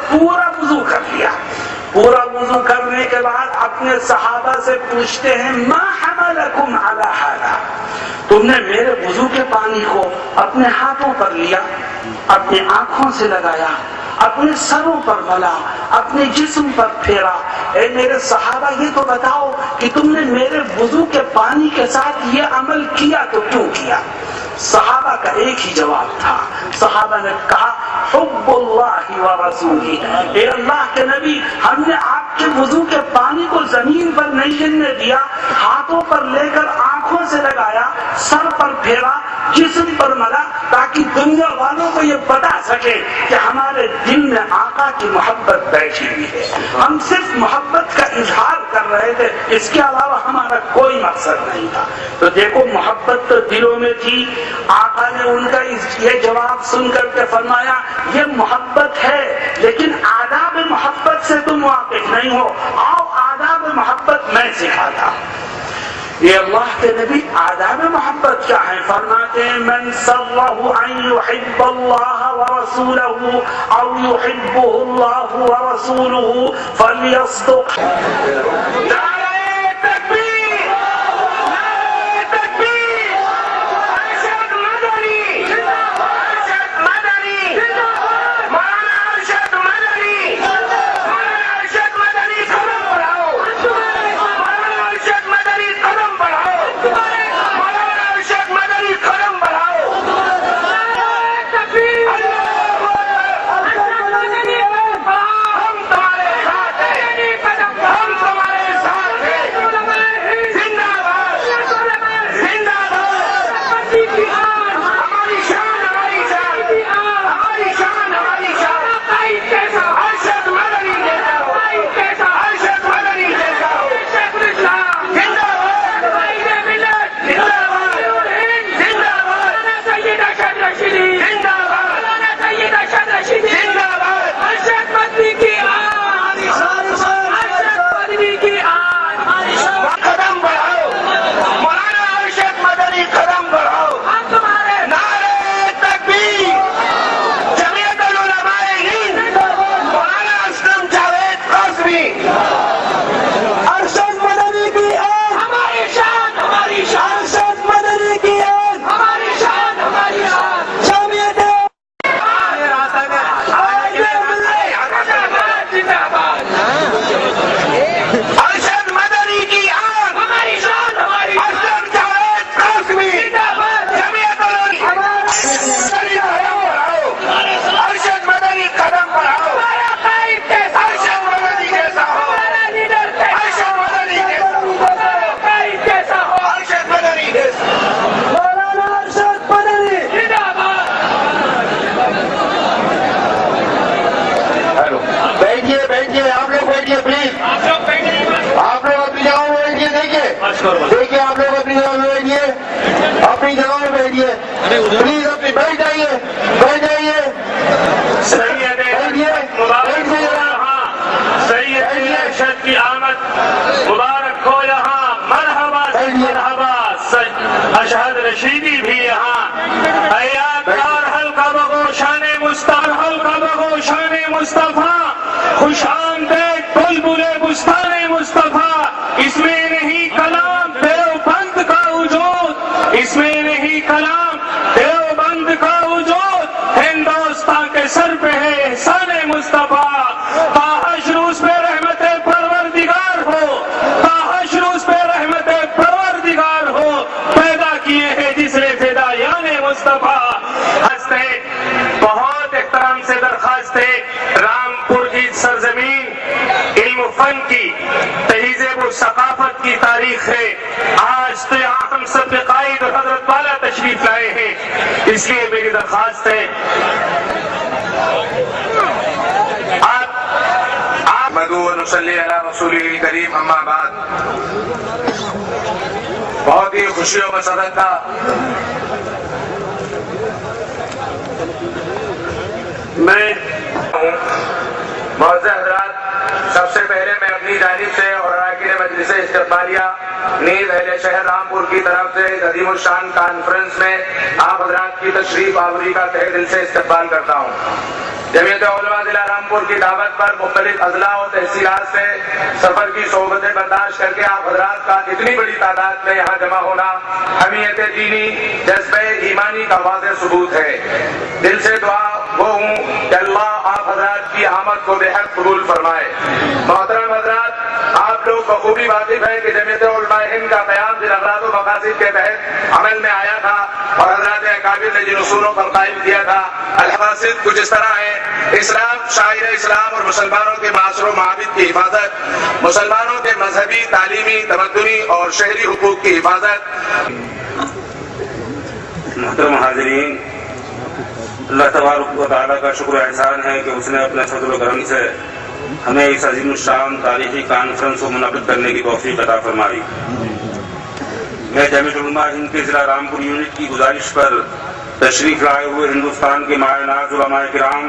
پورا وضو کر لیا. پورا وضو کرنے کے بعد اپنے صحابہ سے پوچھتے ہیں ما حملکم علی ھذا، تم نے میرے وضو کے پانی کو اپنے ہاتھوں پر لیا، اپنی آنکھوں سے لگایا، اپنے سروں پر ملا، اپنے جسم پر پھیرا. اے میرے صحابہ یہ تو بتاؤ کہ تم نے میرے وضو کے پانی کے ساتھ یہ عمل کیا تو کیوں کیا؟ صحابہ کا ایک ہی جواب تھا. صحابہ نے کہا حب اللہ و رسولہ، اے اللہ کے نبی، ہم نے آپ کے وضو کے پانی کو زمین پر نہیں گرنے دیا، ہاتھوں پر لے کر آنکھوں سے لگایا، سر پر پھیرا، جسم پر ملا، تاکہ دنیا والوں کو یہ بتا سکے کہ ہمارے دل میں آقا کی محبت بیٹھی ہوئی ہے. ہم صرف محبت کا اظہار کر رہے تھے، اس کے علاوہ ہمارا کوئی مقصد نہیں تھا. تو دیکھو محبت تو دلوں میں تھی. آقا نے ان کا یہ جواب سن کر کے فرمایا یہ محبت ہے، لیکن آداب محبت سے تم واقف نہیں ہو، آؤ آداب محبت میں سکھاتا. یہ اللہ کے نبی آداب محبت کیا ہے؟ فرماتے ہیں من سرہ ان یحب اللہ ورسولہ او یحبہ اللہ ورسولہ فلیصدق. دیکھیے آپ لوگ اپنی جگہ میں بیٹھیے، اپنی جگہ میں بیٹھیے پلیز، اپنی بیٹھ جائیے، بیٹھ جائیے. سید ارشد کی آمد مبارک ہو یہاں. مرحبا مرحبا. اشہد رشیدی بھی یہاں. ایادگار حلقہ بگوشان مصطفیٰ، حلقہ بگوشان مصطفیٰ، خوش آمدید بلبل بستان مصطفیٰ. اس میں نہیں کلام دیوبند کا وجود، اس میں نہیں کلام دیوبند کا وجود. ہندوستان کے سر پہ ہے احسان مصطفیٰ. تاحش روز پہ رحمت پروردگار ہو، تاحش روز پہ رحمت پروردگار ہو. پیدا کیے ہیں جس نے فدایان مصطفیٰ. ہنستے بہت احترام سے درخواست ہے، رامپور کی سرزمین علم و فن کی، تہذیب و ثقافت کی تاریخ ہے. آج تو یہاں ہم سب قائد اور حضرت والا تشریف لائے ہیں، اس لیے میری درخواست ہے مدعو و نصلی علی رسولہ الکریم. اما بعد، بہت ہی خوشیوں کا صدر تھا. میں معزز حضرات، سب سے پہلے میں اپنی جانب سے اور اراکین مجلس استقبالیہ نیز اہل شہر رامپور کی طرف سے اس عظیم الشان کانفرنس میں آپ حضرات کی تشریف آوری کا تہہ دل سے استقبال کرتا ہوں. जमीयत उलमा जिला रामपुर की दावत पर मुख्तलिफ अजला और तहसीलात से सफर की सोबतें बर्दाश्त करके आप हजरात का इतनी बड़ी तादाद में यहाँ जमा होना हमीयत दीनी जज्बे ईमानी का वाज़ेह सबूत है। दिल से दुआ वो हूँ कि अल्लाह आप हजरात की आमद को बेहद कबूल फरमाए। मोहतरम हजरात, आप लोग बखूबी वाकिफ है कि जमीयत उलमा हिंद का क़याम जिन अगराद व मकासिद के तहत अमल में आया था और हजरात अकाबिर ने जिन उसूलों पर कायम किया था, अल-मकासिद कुछ इस तरह है: इस्लाम, शायर इस्लाम और मुसलमानों के मासरों माबिद की हिफाजत, मुसलमानों के मजहबी, तालीमी, तमद्दुनी और शहरी हुकूक की हिफाजत। मोहतरम हाज़रीन, अल्लाह तबारक व तआला का शुक्र एहसान है कि उसने अपने फज़ल व करम से हमें इस अज़ीम शान तारीखी कॉन्फ्रेंस को मुनक़िद करने की तौफ़ीक़ अता फरमाई। मैं जमीयत उलमा हिंद के ज़िला रामपुर यूनिट की गुजारिश पर तशरीफ लाए हुए हिंदुस्तान के मायनाज़ उलमाए किराम,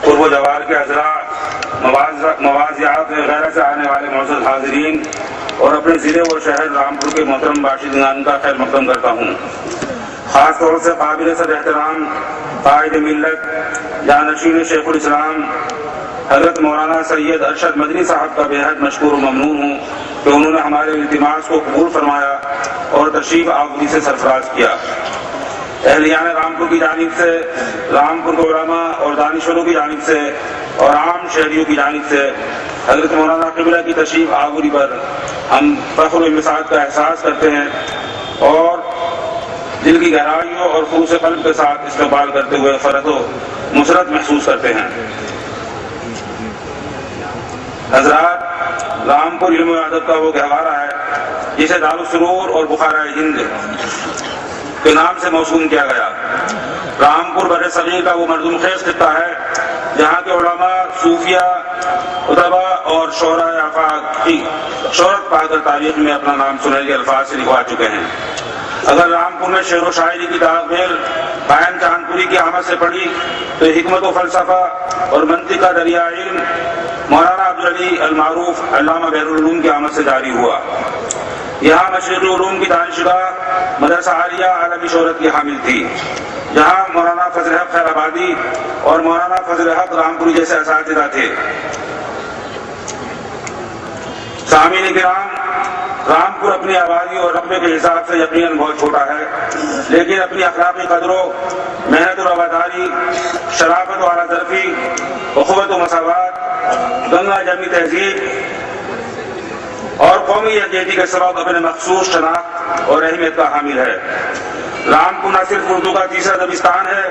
क़ुर्ब जवार के अज़रा, मवाज़ियात वगैरह से आने वाले मौजूद हाज़रीन और अपने ज़िले और शहर रामपुर के मोहतरम बाशिंदान का खैर मक़दम करता हूँ। ख़ास तौर से काबिल सद एहतराम कायद मिल्लत जानशीन शेखुल इस्लाम हज़रत मौलाना सैयद अरशद मदनी साहब का बेहद मशकूर ममनून हूँ कि उन्होंने हमारे इल्तिमास को कबूल फरमाया और तशरीफ़ आवरी से सरफराज किया। अहलियान रामपुर की जानिब से, रामपुर के उलमा और दानिशवरों की जानिब से और आम शहरियों की जानिब से हज़रत मौलाना क़िबला की तशरीफ़ आवरी पर हम फ़ख्र मिसाद का एहसास करते हैं और दिल की गहराइयों और ख़ुलूस क़ल्ब के साथ इस्तक़बाल करते हुए फ़रहत व मुसरत महसूस करते हैं। हज़रात, रामपुर इल्म व अदब का वो गहवारा है जिसे दारुल सुरूर और बुखारा हिंद के नाम से मौसूम किया गया। रामपुर बड़े सगीर का वो मर्दुम खेज खित्ता है जहाँ के उलमा, सूफिया, उदबा और शोरा आफाक की शोहरत पाकर तारीख में अपना नाम सुनहरे अल्फाज से लिखवा चुके हैं। अगर रामपुर में शेर व शायरी की ताक़बीर कायम चांदपुरी की आमद से पड़ी तो हिकमत व फ़लसफ़ा और मंतिक़ का दरिया इल्म मौलाना अब्दुल अली अल मारूफ अल्लामा बहरुल उलूम की आमद से जारी हुआ। यहाँ मशरिक़ी उलूम की दानिशगाह मदरसा आलिया आलमी शोहरत की हामिल थी, जहाँ मौलाना फजल हक खैराबादी और मौलाना फजल हक रामपुरी जैसे असातिज़ा थे। सामीन किराम, रामपुर अपनी आबादी और रकबे के हिसाब से यकीनन बहुत छोटा है, लेकिन अपनी अखलाकी कदरों, मेहनत और रवादारी, शराफत व आला ज़रफ़ी, उख़्वत व मसावात, गंगा जमी तहजीब और कौमी यकजहती के सबब अपने मखसूस शनाख्त और अहमियत का हामिल है। रामपुर न सिर्फ उर्दू का तीसरा दबिस्तान है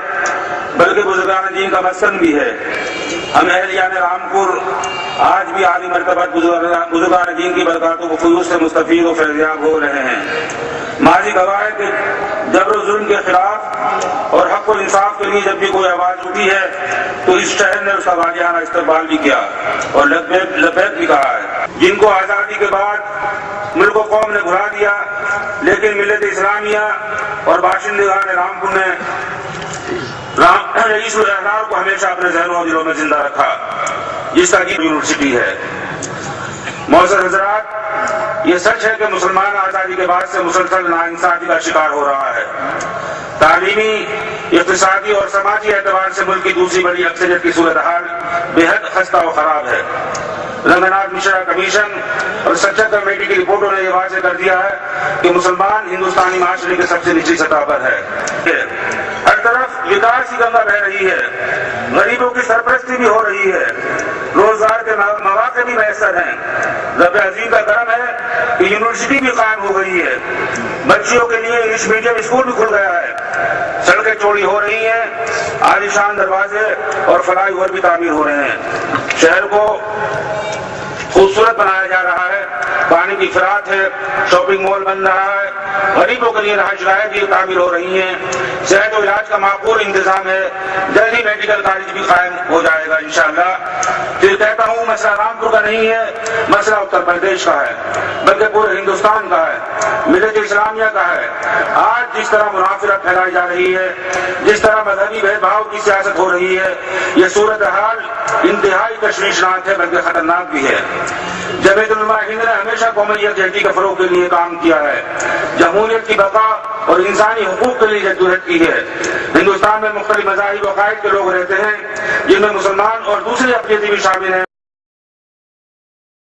बल्कि बुजुर्गान दीन का मस्कन भी है। हम अहलियान रामपुर आज भी आली मर्तबत बुजुर्गान दीन की बरक़ातों व फ़यूज़ से मुस्तफ़ीद व फैज़याब हो रहे हैं। माज़ी गवाह है कि जबर व जुल्म के खिलाफ और हक़ व इंसाफ के लिए जब भी कोई आवाज़ उठी है तो इस शहर ने उसका वालियाना इस्तक़बाल भी किया और लब्बैक भी कहा है। जिनको आज़ादी के बाद मुल्क व कौम ने घुरा दिया, लेकिन मिल्लत इस्लामिया और बाशिंदगान रामपुर ने रईस उल अहरार को हमेशा अपने ज़हनों और दिलों में जिंदा रखा, जिसका की यूनिवर्सिटी है। मौजूद हज़रात, ये सच है कि मुसलमान आज़ादी के बाद से मुसलसल नाइंसाफ़ी का शिकार हो रहा है। तालीमी, इक़्तिसादी और समाजी एतबार से मुल्क की दूसरी बड़ी अक्सरियत की सूरत हाल बेहद खस्ता व खराब है। रंगनाथ मिश्रा कमीशन और सच्चा कमेटी की रिपोर्टों ने यह वाज़ेह कर दिया है कि मुसलमान हिंदुस्तानी माशरे के सबसे निचली सतह पर है। हर तरफ विकास की गंगा बह रही है, गरीबों की सरपरस्ती भी हो रही है, रोजगार के मौके भी मैसर हैं। रब अज़ीम का करम है कि यूनिवर्सिटी भी कायम हो गई है, बच्चियों के लिए इंग्लिश मीडियम स्कूल भी खुल गया है, सड़कें चौड़ी हो रही हैं, आलीशान दरवाजे और फ्लाईओवर भी तामीर हो रहे हैं। शहर को खूबसूरत बनाया जा रहा है, पानी की फिरात है, शॉपिंग मॉल बन रहा है, गरीबों के लिए रहायशगाहें भी तामीर हो रही हैं, सेहत और इलाज का माकूल इंतजाम है, जल्द ही मेडिकल कॉलेज भी कायम हो जाएगा इंशाअल्लाह। फिर कहता हूँ, मसला रामपुर का नहीं है, मसला उत्तर प्रदेश का है, बल्कि पूरे हिंदुस्तान का है, मिल्लत इस्लामिया का है। आज जिस तरह मुनाफिरत फैलाई जा रही है, जिस तरह मजहबी भेदभाव की सियासत हो रही है, यह सूरत हाल इंतहाई तशवीशनाक है, बल्कि खतरनाक भी है। जमीयत उलमा हिंद ने हमेशा कौमी यकजहती के फरोग के लिए काम किया है, जमहूरियत की बका और इंसानी हुकूक के लिए जद्दोजहद की है। ہندوستان میں مختلف مذاہب و عقائد کے لوگ رہتے ہیں، جن میں مسلمان اور دوسرے عقیدے بھی شامل ہیں۔